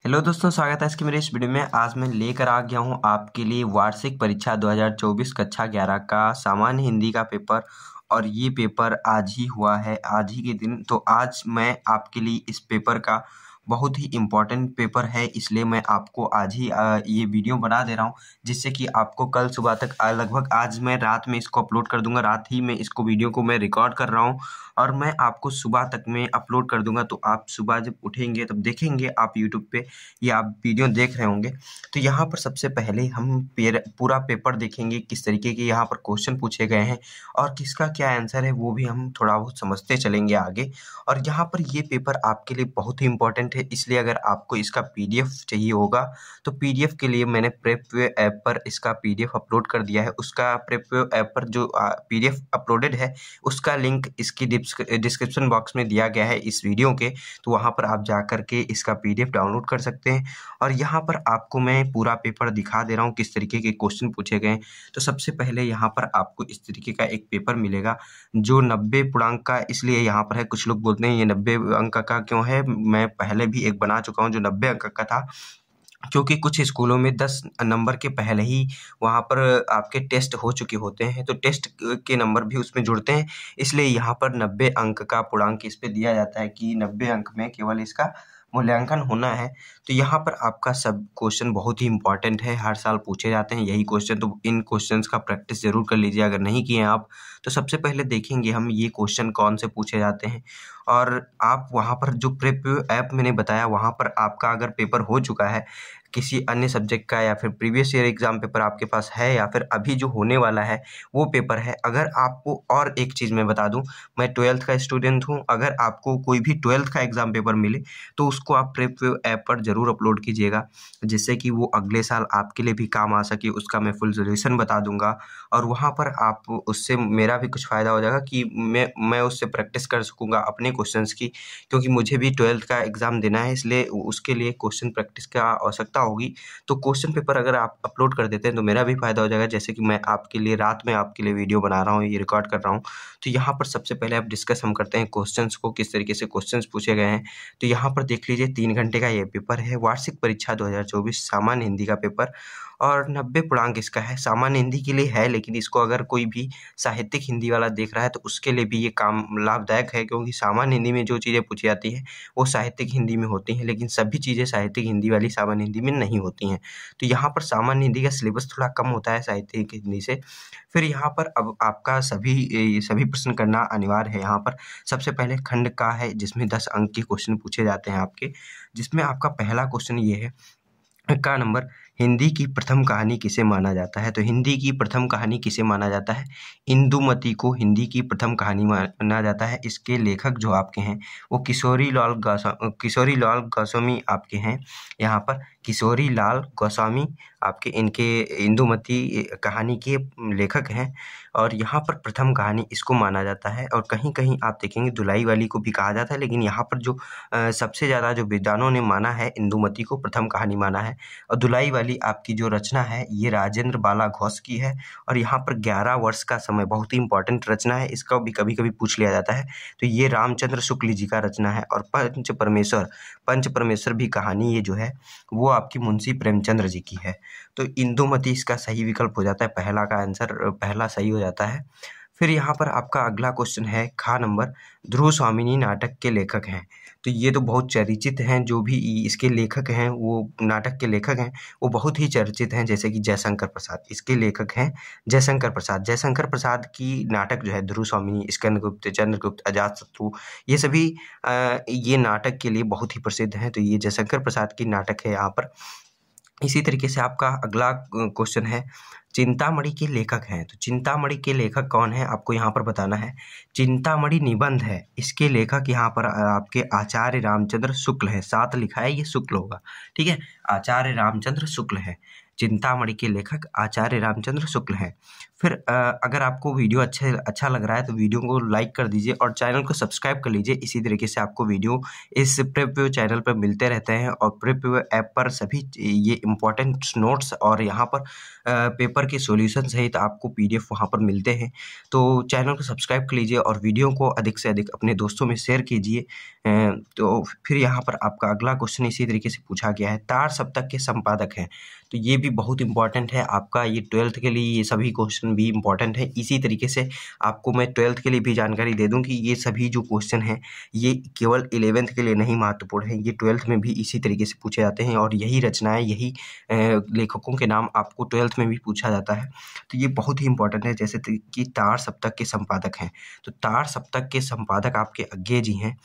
Hello दोस्तों, स्वागत है इसकी मेरे इस वीडियो में। आज मैं लेकर आ गया हूँ आपके लिए वार्षिक परीक्षा 2024 कक्षा 11 का सामान्य हिंदी का पेपर। और ये पेपर आज ही हुआ है, आज ही के दिन। तो आज मैं आपके लिए इस पेपर का बहुत ही इम्पोर्टेंट पेपर है, इसलिए मैं आपको आज ही ये वीडियो बना दे रहा हूँ, जिससे कि आपको कल सुबह तक लगभग आज मैं रात में इसको अपलोड कर दूंगा। रात ही में इसको वीडियो को मैं रिकॉर्ड कर रहा हूँ और मैं आपको सुबह तक में अपलोड कर दूंगा। तो आप सुबह जब उठेंगे तब देखेंगे आप यूट्यूब पे ये आप वीडियो देख रहे होंगे। तो यहाँ पर सबसे पहले हम पूरा पेपर देखेंगे, किस तरीके के यहाँ पर क्वेश्चन पूछे गए हैं और किसका क्या आंसर है वो भी हम थोड़ा बहुत समझते चलेंगे आगे। और यहाँ पर ये पेपर आपके लिए बहुत ही इंपॉर्टेंट है, इसलिए अगर आपको इसका पीडीएफ चाहिए होगा तो पीडीएफ के लिए मैंने प्रेपवे ऐप पर इसका पीडीएफ अपलोड कर दिया है। उसका प्रेपवे ऐप पर जो पीडीएफ अपलोडेड है उसका लिंक इसकी डिस्क्रिप्शन बॉक्स में दिया गया है इस वीडियो के। तो वहाँ पर आप जा कर के इसका पीडीएफ डाउनलोड कर सकते हैं। और यहाँ पर आपको मैं पूरा पेपर दिखा दे रहा हूँ किस तरीके के क्वेश्चन पूछे गए हैं। तो सबसे पहले यहाँ पर आपको इस तरीके का एक पेपर मिलेगा जो 90 पूर्णांक का इसलिए यहाँ पर है। कुछ लोग बोलते हैं ये 90 अंक का क्यों है। मैं पहले भी एक बना चुका हूँ जो 90 अंक का था, क्योंकि कुछ स्कूलों में 10 नंबर के पहले ही वहाँ पर आपके टेस्ट हो चुके होते हैं, तो टेस्ट के नंबर भी उसमें जुड़ते हैं। इसलिए यहाँ पर 90 अंक का पूर्णांक इस पे दिया जाता है कि 90 अंक में केवल इसका मूल्यांकन होना है। तो यहाँ पर आपका सब क्वेश्चन बहुत ही इंपॉर्टेंट है, हर साल पूछे जाते हैं यही क्वेश्चन। तो इन क्वेश्चंस का प्रैक्टिस जरूर कर लीजिए अगर नहीं किए हैं आप। तो सबसे पहले देखेंगे हम ये क्वेश्चन कौन से पूछे जाते हैं। और आप वहाँ पर जो प्रेप ऐप मैंने बताया वहाँ पर आपका अगर पेपर हो चुका है किसी अन्य सब्जेक्ट का या फिर प्रीवियस ईयर एग्जाम पेपर आपके पास है या फिर अभी जो होने वाला है वो पेपर है। अगर आपको और एक चीज़ मैं बता दूं, मैं 12th का स्टूडेंट हूं। अगर आपको कोई भी 12th का एग्जाम पेपर मिले तो उसको आप प्रेप ऐप पर ज़रूर अपलोड कीजिएगा, जिससे कि वो अगले साल आपके लिए भी काम आ सके। उसका मैं फुल सोल्यूशन बता दूंगा और वहाँ पर आप उससे मेरा भी कुछ फ़ायदा हो जाएगा कि मैं उससे प्रैक्टिस कर सकूँगा अपने क्वेश्चंस की, क्योंकि मुझे भी 12th का एग्ज़ाम देना है, इसलिए उसके लिए क्वेश्चन प्रैक्टिस का आवश्यकता होगी। तो क्वेश्चन पेपर अगर आप अपलोड कर देते हैं तो मेरा भी फायदा हो जाएगा, जैसे कि मैं आपके लिए रात में आपके लिए वीडियो बना रहा हूँ, ये रिकॉर्ड कर रहा हूँ। तो यहाँ पर सबसे पहले आप डिस्कस हम करते हैं क्वेश्चंस को, किस तरीके से क्वेश्चंस पूछे गए हैं। तो यहाँ पर देख लीजिए 3 घंटे का ये पेपर है, वार्षिक परीक्षा 2024 सामान्य हिंदी का पेपर और 90 पूर्णांक इसका है। सामान्य हिंदी के लिए है, लेकिन इसको अगर कोई भी साहित्यिक हिंदी वाला देख रहा है तो उसके लिए भी ये काम लाभदायक है, क्योंकि सामान्य हिंदी में जो चीज़ें पूछी जाती हैं वो साहित्यिक हिंदी में होती हैं, लेकिन सभी चीज़ें साहित्यिक हिंदी वाली सामान्य हिंदी में नहीं होती हैं। तो यहाँ पर सामान्य हिंदी का सिलेबस थोड़ा कम होता है साहित्यिक हिंदी से। फिर यहाँ पर अब आपका सभी प्रश्न करना अनिवार्य है। यहाँ पर सबसे पहले खंड का है जिसमें 10 अंक के क्वेश्चन पूछे जाते हैं आपके, जिसमें आपका पहला क्वेश्चन ये है का नंबर, हिंदी की प्रथम कहानी किसे माना जाता है। तो हिंदी की प्रथम कहानी किसे माना जाता है? इंदुमती को हिंदी की प्रथम कहानी माना जाता है। इसके लेखक जो आपके हैं वो किशोरी लाल गोस्वामी आपके हैं। यहाँ पर किशोरी लाल गोस्वामी आपके इनके इंदुमती कहानी के लेखक हैं। और यहाँ पर प्रथम कहानी इसको माना जाता है। और कहीं कहीं आप देखेंगे दुलाई वाली को भी कहा जाता है, लेकिन यहाँ पर जो सबसे ज़्यादा जो विद्वानों ने माना है इंदुमती को प्रथम कहानी माना है। और दुलाई वाली आपकी जो रचना है ये राजेंद्र बाला घोष की है। और यहाँ पर 11 वर्ष का समय बहुत ही इंपॉर्टेंट रचना है, इसका भी कभी कभी पूछ लिया जाता है। तो ये रामचंद्र शुक्ल जी का रचना है। और पंच परमेश्वर भी कहानी ये जो है वो आपकी मुंशी प्रेमचंद्र जी की है। तो इंदुमती इसका सही विकल्प हो जाता है, पहला का आंसर पहला सही हो जाता है। फिर यहाँ पर आपका अगला क्वेश्चन है खा नंबर, ध्रुव स्वामिनी नाटक के लेखक हैं। तो ये तो बहुत चर्चित हैं, जो भी इसके लेखक हैं वो नाटक के लेखक हैं वो बहुत ही चर्चित हैं, जैसे कि जयशंकर प्रसाद इसके लेखक हैं। जयशंकर प्रसाद की नाटक जो है ध्रुव स्वामिनी, स्कंदगुप्त, चंद्रगुप्त, अजातशत्रु, ये सभी ये नाटक के लिए बहुत ही प्रसिद्ध हैं। तो ये जयशंकर प्रसाद की नाटक है यहाँ पर। इसी तरीके से आपका अगला क्वेश्चन है, चिंतामणि के लेखक हैं। तो चिंतामणि के लेखक कौन है आपको यहाँ पर बताना है। चिंतामणि निबंध है, इसके लेखक यहाँ पर आपके आचार्य रामचंद्र शुक्ल है। साथ लिखा है, ये शुक्ल होगा, ठीक है। आचार्य रामचंद्र शुक्ल है, चिंतामणि के लेखक आचार्य रामचंद्र शुक्ल हैं। फिर अगर आपको वीडियो अच्छा लग रहा है तो वीडियो को लाइक कर दीजिए और चैनल को सब्सक्राइब कर लीजिए। इसी तरीके से आपको वीडियो इस प्रेपव्यू चैनल पर मिलते रहते हैं। और प्रेपव्यू ऐप पर सभी ये इम्पोर्टेंट नोट्स और यहाँ पर पेपर पेपर के सॉल्यूशन सहित आपको PDF वहाँ पर मिलते हैं। तो चैनल को सब्सक्राइब कर लीजिए और वीडियो को अधिक से अधिक अपने दोस्तों में शेयर कीजिए। तो फिर यहाँ पर आपका अगला क्वेश्चन इसी तरीके से पूछा गया है, तार सप्तक के संपादक हैं। तो ये भी बहुत इंपॉर्टेंट है आपका, ये 12th के लिए ये सभी क्वेश्चन भी इंपॉर्टेंट है। इसी तरीके से आपको मैं 12th के लिए भी जानकारी दे दूं कि ये सभी जो क्वेश्चन हैं ये केवल 11th के लिए नहीं महत्वपूर्ण है, ये 12th में भी इसी तरीके से पूछे जाते हैं और यही रचनाएं, यही लेखकों के नाम आपको 12th में भी पूछा जाता है। तो ये बहुत ही इंपॉर्टेंट है। जैसे कि तार सप्तक के संपादक हैं, तो तार सप्तक के संपादक आपके अज्ञे जी हैं।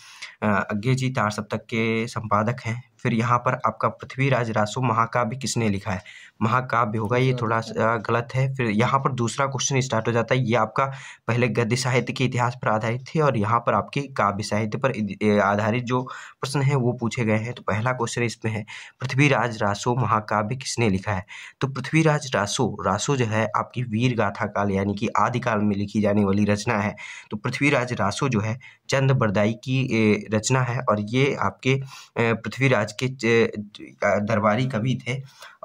अज्ञे जी तार सप्तक के संपादक हैं। फिर यहाँ पर आपका पृथ्वीराज रासो महाकाव्य किसने लिखा है? महाकाव्य होगा, ये थोड़ा सा गलत है। फिर यहाँ पर दूसरा क्वेश्चन स्टार्ट हो जाता है। ये आपका पहले गद्य साहित्य के इतिहास पर आधारित थे और यहाँ पर आपके काव्य साहित्य पर आधारित जो प्रश्न है वो पूछे गए हैं। तो पहला क्वेश्चन इसमें है, पृथ्वीराज रासो महाकाव्य किसने लिखा है? तो पृथ्वीराज रासो जो है आपकी वीर गाथा काल यानी कि आदिकाल में लिखी जाने वाली रचना है। तो पृथ्वीराज रासो जो है चंद बरदाई की रचना है और ये आपके पृथ्वीराज के दरबारी कवि थे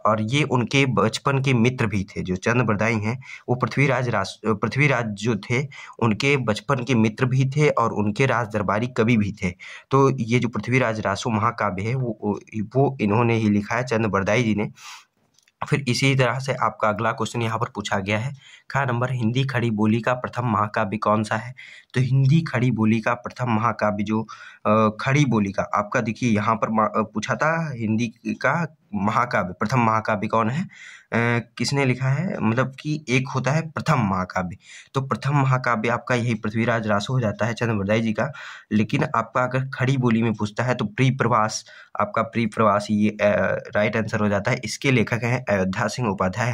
और ये उनके बचपन के मित्र भी थे। जो चंद बरदाई हैं वो पृथ्वीराज जो थे उनके बचपन के मित्र भी थे और उनके राज दरबारी कवि भी थे। तो ये जो पृथ्वीराज रासो महाकाव्य है वो इन्होंने ही लिखा है, चंद बरदाई जी ने। फिर इसी तरह से आपका अगला क्वेश्चन यहाँ पर पूछा गया है, ख नंबर, हिंदी खड़ी बोली का प्रथम महाकाव्य कौन सा है? तो हिंदी खड़ी बोली का प्रथम महाकाव्य जो खड़ी बोली का आपका देखिए यहाँ पर पूछा था, हिंदी का महाकाव्य प्रथम महाकाव्य कौन है, किसने लिखा है, मतलब कि एक होता है प्रथम महाकाव्य। तो प्रथम महाकाव्य आपका यही पृथ्वीराज रासो हो जाता है, चंद बरदाई जी का। लेकिन आपका अगर खड़ी बोली में पूछता है तो प्रिप्रवास, आपका प्रिप्रवास ये राइट आंसर हो जाता है। इसके लेखक हैं अयोध्या सिंह उपाध्याय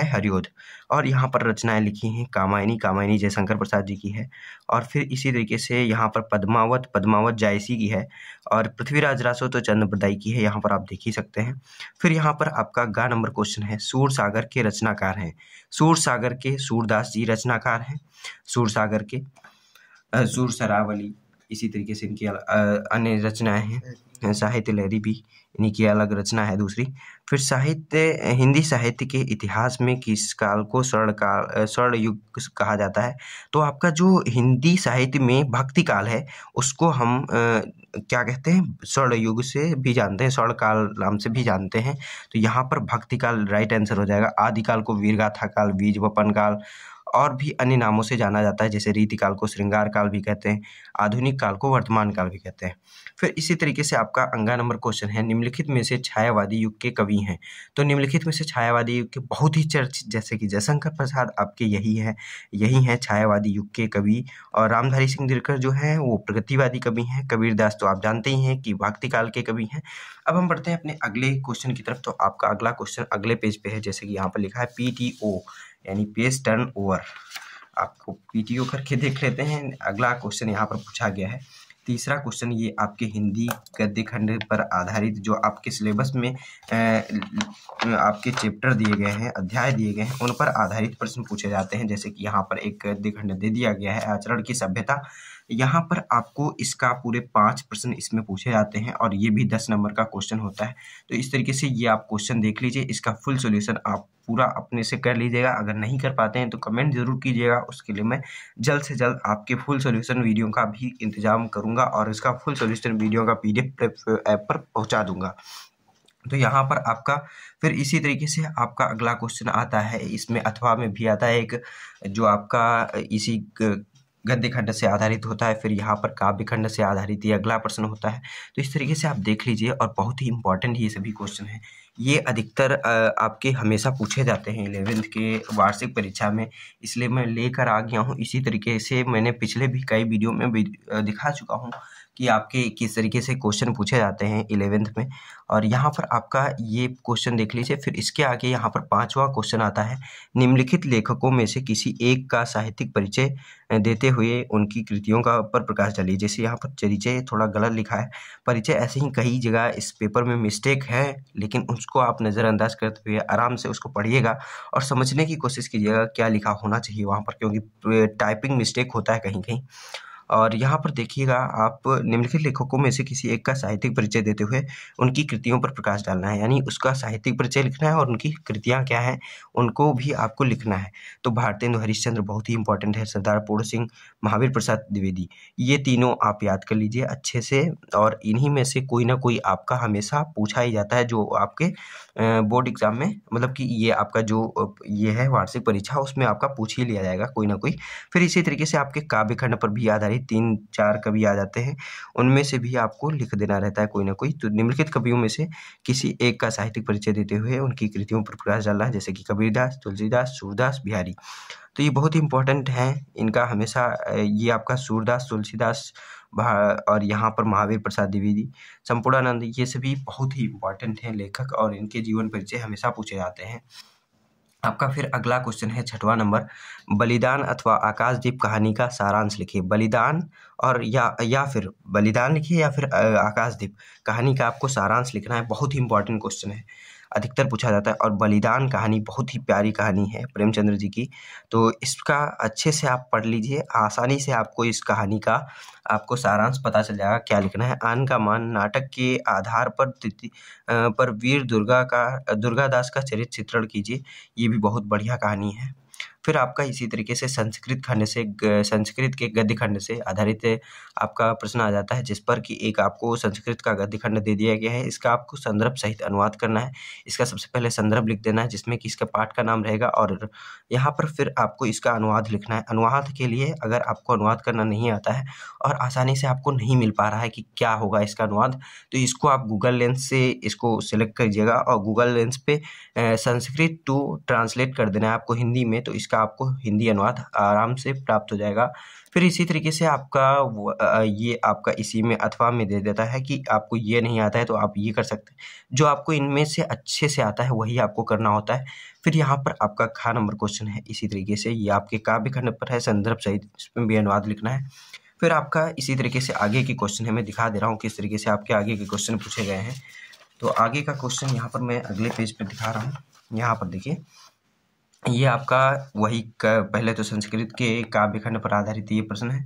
हरिओध। और यहाँ पर रचनाएं लिखी हैं कामायनी जयशंकर प्रसाद जी की है। और फिर इसी तरीके से यहाँ पर पद्मावत जायसी की है और पृथ्वीराज रासो तो चंद बरदाई की है, यहाँ पर आप देख ही सकते हैं। फिर यहाँ पर आपका ग नंबर क्वेश्चन है, सूरसागर के रचनाकार हैं। सूरसागर के सूरदास जी रचनाकार हैं। सूरसागर के सूरसरावली, इसी तरीके से इनकी अन्य रचनाएं हैं। साहित्य लहरी भी इन्हीं की अलग रचना है दूसरी। फिर हिंदी साहित्य के इतिहास में किस काल को स्वर्ण युग कहा जाता है? तो आपका जो हिंदी साहित्य में भक्ति काल है उसको हम क्या कहते हैं, स्वर्ण युग से भी जानते हैं, स्वर्ण काल नाम से भी जानते हैं। तो यहाँ पर भक्ति काल राइट आंसर हो जाएगा। आदिकाल को वीरगाथा काल, बीज वपन काल और भी अन्य नामों से जाना जाता है, जैसे रीतिकाल को श्रृंगार काल भी कहते हैं, आधुनिक काल को वर्तमान काल भी कहते हैं। फिर इसी तरीके से आपका अंगा नंबर क्वेश्चन है, निम्नलिखित में से छायावादी युग के कवि हैं। तो निम्नलिखित में से छायावादी युग के बहुत ही चर्चित, जैसे कि जयशंकर प्रसाद आपके यही हैं छायावादी युग के कवि। और रामधारी सिंह दिनकर जो हैं वो प्रगतिवादी कवि हैं। कबीरदास तो आप जानते ही हैं कि भक्ति काल के कवि हैं। अब हम बढ़ते हैं अपने अगले क्वेश्चन की तरफ। तो आपका अगला क्वेश्चन अगले पेज पे है, जैसे कि यहाँ पर लिखा है PTO यानी पेज टर्न ओवर। आपको PTO करके देख लेते हैं। अगला क्वेश्चन यहाँ पर पूछा गया है, तीसरा क्वेश्चन, ये आपके हिंदी गद्य खंड पर आधारित जो आपके सिलेबस में आपके चैप्टर दिए गए हैं, अध्याय दिए गए हैं, उन पर आधारित प्रश्न पूछे जाते हैं। जैसे कि यहाँ पर एक गद्य खंड दे दिया गया है, आचरण की सभ्यता। यहाँ पर आपको इसका पूरे 5 प्रश्न इसमें पूछे जाते हैं और ये भी 10 नंबर का क्वेश्चन होता है। तो इस तरीके से ये आप क्वेश्चन देख लीजिए, इसका फुल सॉल्यूशन आप पूरा अपने से कर लीजिएगा। अगर नहीं कर पाते हैं तो कमेंट जरूर कीजिएगा, उसके लिए मैं जल्द से जल्द आपके फुल सॉल्यूशन वीडियो का भी इंतजाम करूंगा और इसका फुल सॉल्यूशन वीडियो का PDF ऐप पर पहुंचा दूंगा। तो यहाँ पर आपका फिर इसी तरीके से आपका अगला क्वेश्चन आता है, इसमें अथवा में भी आता है एक, जो आपका इसी गद्य खंड से आधारित होता है। फिर यहाँ पर काव्य खंड से आधारित ये अगला प्रश्न होता है। तो इस तरीके से आप देख लीजिए और बहुत ही इंपॉर्टेंट ये सभी क्वेश्चन हैं। ये अधिकतर आपके हमेशा पूछे जाते हैं 11th के वार्षिक परीक्षा में, इसलिए मैं लेकर आ गया हूँ। इसी तरीके से मैंने पिछले भी कई वीडियो में दिखा चुका हूँ कि आपके किस तरीके से क्वेश्चन पूछे जाते हैं 11th में। और यहाँ पर आपका ये क्वेश्चन देख लीजिए। फिर इसके आगे यहाँ पर 5वां क्वेश्चन आता है, निम्नलिखित लेखकों में से किसी एक का साहित्यिक परिचय देते हुए उनकी कृतियों का पर प्रकाश डालिए। जैसे यहाँ पर परिचय थोड़ा गलत लिखा है, परिचय ऐसे ही कई जगह इस पेपर में मिस्टेक है, लेकिन उसको आप नज़रअंदाज करते हुए आराम से उसको पढ़िएगा और समझने की कोशिश कीजिएगा क्या लिखा होना चाहिए वहाँ पर, क्योंकि टाइपिंग मिस्टेक होता है कहीं कहीं। और यहाँ पर देखिएगा, आप निम्नलिखित लेखकों में से किसी एक का साहित्यिक परिचय देते हुए उनकी कृतियों पर प्रकाश डालना है, यानी उसका साहित्यिक परिचय लिखना है और उनकी कृतियाँ क्या हैं उनको भी आपको लिखना है। तो भारतेंदु हरिश्चंद्र बहुत ही इंपॉर्टेंट है, सरदार पूर्ण सिंह, महावीर प्रसाद द्विवेदी, ये तीनों आप याद कर लीजिए अच्छे से। और इन्हीं में से कोई ना कोई आपका हमेशा पूछा ही जाता है, जो आपके बोर्ड एग्जाम में, मतलब कि ये आपका जो ये है वार्षिक परीक्षा, उसमें आपका पूछ ही लिया जाएगा कोई ना कोई। फिर इसी तरीके से आपके काव्य खंड पर भी आधारित 3-4 कवि आ जाते हैं, उनमें से भी आपको लिख देना रहता है कोई ना कोई। तो निम्नलिखित कवियों में से किसी एक का साहित्यिक परिचय देते हुए उनकी कृतियों पर प्रकाश डालना है, जैसे कि कबीरदास, तुलसीदास, सूरदास, बिहारी। तो ये बहुत ही इंपॉर्टेंट हैं, इनका हमेशा ये आपका सूरदास, तुलसीदास और यहाँ पर महावीर प्रसाद द्विवेदी, संपूर्णानंद, ये सभी बहुत ही इंपॉर्टेंट हैं लेखक, और इनके जीवन परिचय हमेशा पूछे जाते हैं। आपका फिर अगला क्वेश्चन है 6वां नंबर, बलिदान अथवा आकाशदीप कहानी का सारांश लिखिए। बलिदान और या फिर बलिदान लिखिए या फिर आकाशदीप कहानी का आपको सारांश लिखना है। बहुत ही इंपॉर्टेंट क्वेश्चन है, अधिकतर पूछा जाता है। और बलिदान कहानी बहुत ही प्यारी कहानी है प्रेमचंद्र जी की, तो इसका अच्छे से आप पढ़ लीजिए, आसानी से आपको इस कहानी का आपको सारांश पता चल जाएगा क्या लिखना है। आन का मान नाटक के आधार पर वीर दुर्गादास का चरित्र चित्रण कीजिए, ये भी बहुत बढ़िया कहानी है। फिर आपका इसी तरीके से संस्कृत के गद्य खंड से आधारित आपका प्रश्न आ जाता है, जिस पर कि एक आपको संस्कृत का गद्य खंड दे दिया गया है, इसका आपको संदर्भ सहित अनुवाद करना है। इसका सबसे पहले संदर्भ लिख देना है, जिसमें कि इसका पाठ का नाम रहेगा, और यहाँ पर फिर आपको इसका अनुवाद लिखना है। अनुवाद के लिए अगर आपको अनुवाद करना नहीं आता है और आसानी से आपको नहीं मिल पा रहा है कि क्या होगा इसका अनुवाद, तो इसको आप गूगल लेंस से इसको सिलेक्ट कीजिएगा और गूगल लेंस पे संस्कृत टू ट्रांसलेट कर देना है आपको हिंदी में, तो इसका आपको हिंदी अनुवाद आराम से प्राप्त हो जाएगा। फिर इसी तरीके से आपका ये आपका इसी में अथवा में दे देता है कि आपको ये नहीं आता है तो आप ये कर सकते हैं, जो आपको इनमें से अच्छे से आता है वही आपको करना होता है। फिर यहाँ पर आपका ख नंबर क्वेश्चन है, इसी तरीके से ये आपके काव्य खंड पर है, संदर्भ सहित इसमें भी अनुवाद लिखना है। फिर आपका इसी तरीके से आगे के क्वेश्चन है, मैं दिखा दे रहा हूँ किस तरीके से आपके आगे के क्वेश्चन पूछे गए हैं। तो आगे का क्वेश्चन यहाँ पर मैं अगले पेज पे दिखा रहा हूँ। यहाँ पर देखिए, ये आपका वही पहले तो संस्कृत के काव्य खंड पर आधारित ये प्रश्न है।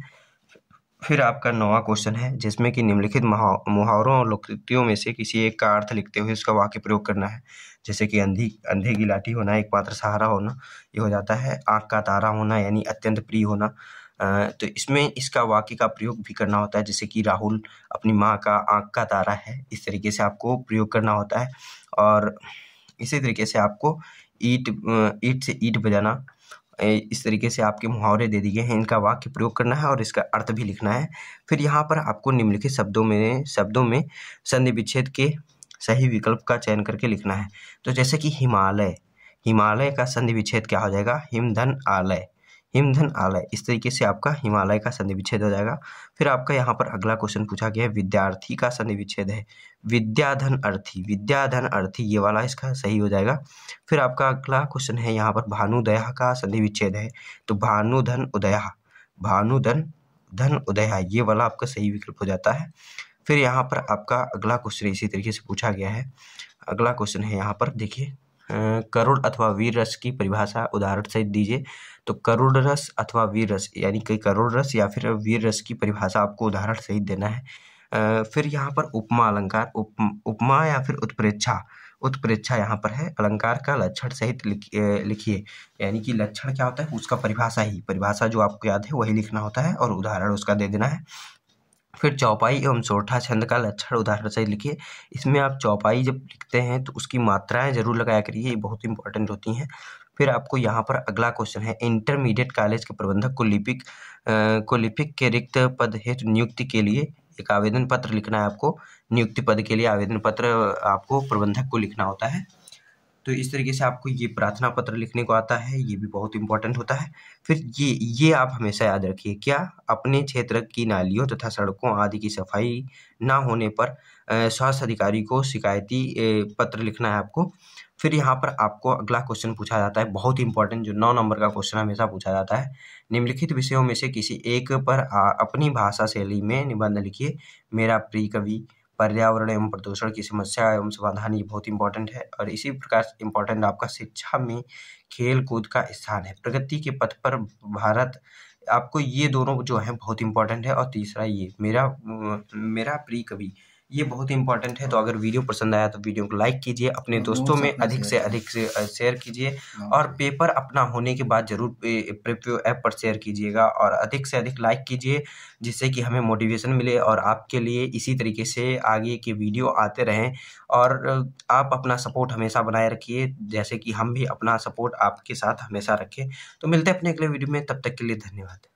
फिर आपका 9वां क्वेश्चन है, जिसमें कि निम्नलिखित मुहावरों और लोकोक्तियों में से किसी एक का अर्थ लिखते हुए उसका वाक्य प्रयोग करना है। जैसे कि अंधे की लाठी होना, एकमात्र सहारा होना, ये हो जाता है। आँख का तारा होना यानी अत्यंत प्रिय होना, तो इसमें इसका वाक्य का प्रयोग भी करना होता है, जैसे कि राहुल अपनी माँ का आँख का तारा है, इस तरीके से आपको प्रयोग करना होता है। और इसी तरीके से आपको ईंट से ईंट बजाना, इस तरीके से आपके मुहावरे दे दिए हैं, इनका वाक्य प्रयोग करना है और इसका अर्थ भी लिखना है। फिर यहाँ पर आपको निम्नलिखित शब्दों में संधि विच्छेद के सही विकल्प का चयन करके लिखना है। तो जैसे कि हिमालय का संधि विच्छेद क्या हो जाएगा, हिमधन आलय, इस तरीके से आपका हिमालय का संधि विच्छेद हो जाएगा। फिर आपका यहाँ पर अगला क्वेश्चन पूछा गया है, विद्यार्थी का संधि विच्छेद है विद्याधन अर्थी, ये वाला इसका सही हो जाएगा। फिर आपका अगला क्वेश्चन है, यहाँ पर भानुदया का संधि विच्छेद है, तो भानुधन उदया, ये वाला आपका सही विकल्प हो जाता है। फिर यहाँ पर आपका अगला क्वेश्चन इसी तरीके से पूछा गया है। अगला क्वेश्चन है यहाँ पर देखिए, करुण अथवा वीर रस की परिभाषा उदाहरण सहित दीजिए। तो करुण रस अथवा वीर रस, यानी कि करुण रस या फिर वीर रस की परिभाषा आपको उदाहरण सहित देना है। फिर यहाँ पर उपमा अलंकार, उपमा या फिर उत्प्रेक्षा यहाँ पर है, अलंकार का लक्षण सहित लिखिए, यानी कि लक्षण क्या होता है उसका परिभाषा जो आपको याद है वही लिखना होता है और उदाहरण उसका दे देना है। फिर चौपाई एवं सोरठा छंद का लक्षण उदाहरण सहित लिखिए। इसमें आप चौपाई जब लिखते हैं तो उसकी मात्राएं जरूर लगाया करिए, ये बहुत इंपॉर्टेंट होती हैं। फिर आपको यहाँ पर अगला क्वेश्चन है, इंटरमीडिएट कॉलेज के प्रबंधक को लिपिक के रिक्त पद हेतु नियुक्ति के लिए एक आवेदन पत्र लिखना है आपको। नियुक्ति पद के लिए आवेदन पत्र आपको प्रबंधक को लिखना होता है। तो इस तरीके से आपको ये प्रार्थना पत्र लिखने को आता है, ये भी बहुत इंपॉर्टेंट होता है। फिर ये आप हमेशा याद रखिए, क्या अपने क्षेत्र की नालियों तथा सड़कों आदि की सफाई ना होने पर स्वास्थ्य अधिकारी को शिकायती पत्र लिखना है आपको। फिर यहाँ पर आपको अगला क्वेश्चन पूछा जाता है, बहुत इंपॉर्टेंट, जो 9 नंबर का क्वेश्चन हमेशा पूछा जाता है, निम्नलिखित विषयों में से किसी एक पर अपनी भाषा शैली में निबंध लिखिए। मेरा प्रिय कवि, पर्यावरण एवं प्रदूषण की समस्या एवं समाधान, ये बहुत इंपॉर्टेंट है। और इसी प्रकार इंपॉर्टेंट आपका शिक्षा में खेल कूद का स्थान है। प्रगति के पथ पर भारत आपको ये दोनों जो है बहुत इंपॉर्टेंट है। और तीसरा ये मेरा प्री कवि, ये बहुत इंपॉर्टेंट है। तो अगर वीडियो पसंद आया तो वीडियो को लाइक कीजिए, अपने दोस्तों में अधिक से अधिक से शेयर कीजिए, और पेपर अपना होने के बाद जरूर प्रीव्यू ऐप पर शेयर कीजिएगा और अधिक से अधिक लाइक कीजिए, जिससे कि हमें मोटिवेशन मिले और आपके लिए इसी तरीके से आगे के वीडियो आते रहें। और आप अपना सपोर्ट हमेशा बनाए रखिए, जैसे कि हम भी अपना सपोर्ट आपके साथ हमेशा रखें। तो मिलते हैं अपने अगले वीडियो में, तब तक के लिए धन्यवाद।